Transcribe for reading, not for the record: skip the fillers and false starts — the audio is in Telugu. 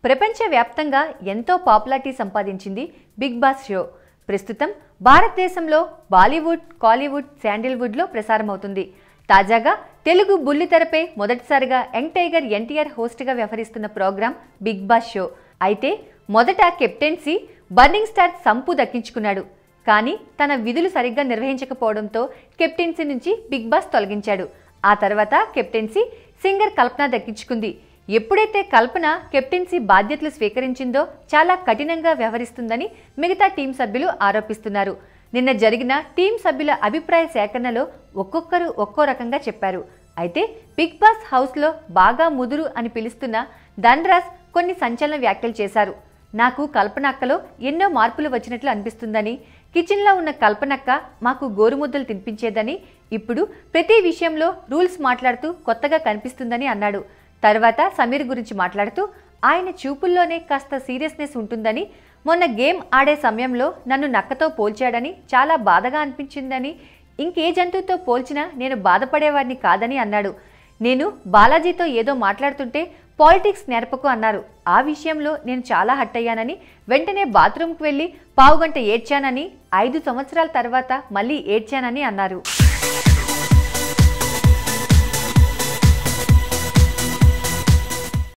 ప్రపంచవ్యాప్తంగా ఎంతో పాపులారిటీ సంపాదించింది బిగ్ బాస్ షో. ప్రస్తుతం భారతదేశంలో బాలీవుడ్, కాలీవుడ్, శాండిల్వుడ్లో ప్రసారమవుతుంది. తాజాగా తెలుగు బుల్లితెరపై మొదటిసారిగా యంగ్ టైగర్ ఎన్టీఆర్ హోస్ట్గా వ్యవహరిస్తున్న ప్రోగ్రాం బిగ్ బాస్ షో. అయితే మొదట కెప్టెన్సీ బర్నింగ్ స్టార్ సంపు దక్కించుకున్నాడు. కానీ తన విధులు సరిగ్గా నిర్వహించకపోవడంతో కెప్టెన్సీ నుంచి బిగ్ బాస్ తొలగించాడు. ఆ తర్వాత కెప్టెన్సీ సింగర్ కల్పన దక్కించుకుంది. ఎప్పుడైతే కల్పన కెప్టెన్సీ బాధ్యతలు స్వీకరించిందో చాలా కఠినంగా వ్యవహరిస్తుందని మిగతా టీం సభ్యులు ఆరోపిస్తున్నారు. నిన్న జరిగిన టీం సభ్యుల అభిప్రాయ సేకరణలో ఒక్కొక్కరు ఒక్కో రకంగా చెప్పారు. అయితే బిగ్ బాస్ హౌస్లో బాగా ముదురు అని పిలుస్తున్న ధన్రాజ్ కొన్ని సంచలన వ్యాఖ్యలు చేశారు. నాకు కల్పనక్కలో ఎన్నో మార్పులు వచ్చినట్లు అనిపిస్తుందని, కిచెన్లో ఉన్న కల్పనక్క మాకు గోరుముద్దలు తినిపించేదని, ఇప్పుడు ప్రతి విషయంలో రూల్స్ మాట్లాడుతూ కొత్తగా కనిపిస్తుందని అన్నాడు. తర్వాత సమీర్ గురించి మాట్లాడుతూ ఆయన చూపుల్లోనే కాస్త సీరియస్నెస్ ఉంటుందని, మొన్న గేమ్ ఆడే సమయంలో నన్ను నక్కతో పోల్చాడని చాలా బాధగా అనిపించిందని, ఇంకే జంతువుతో పోల్చినా నేను బాధపడేవాడిని కాదని అన్నాడు. నేను బాలాజీతో ఏదో మాట్లాడుతుంటే పాలిటిక్స్ నేర్పకు అన్నారు. ఆ విషయంలో నేను చాలా హర్ట్ అయ్యానని, వెంటనే బాత్రూంకి వెళ్ళి పావుగంట ఏడ్చానని, 5 సంవత్సరాల తర్వాత మళ్ళీ ఏడ్చానని అన్నారు.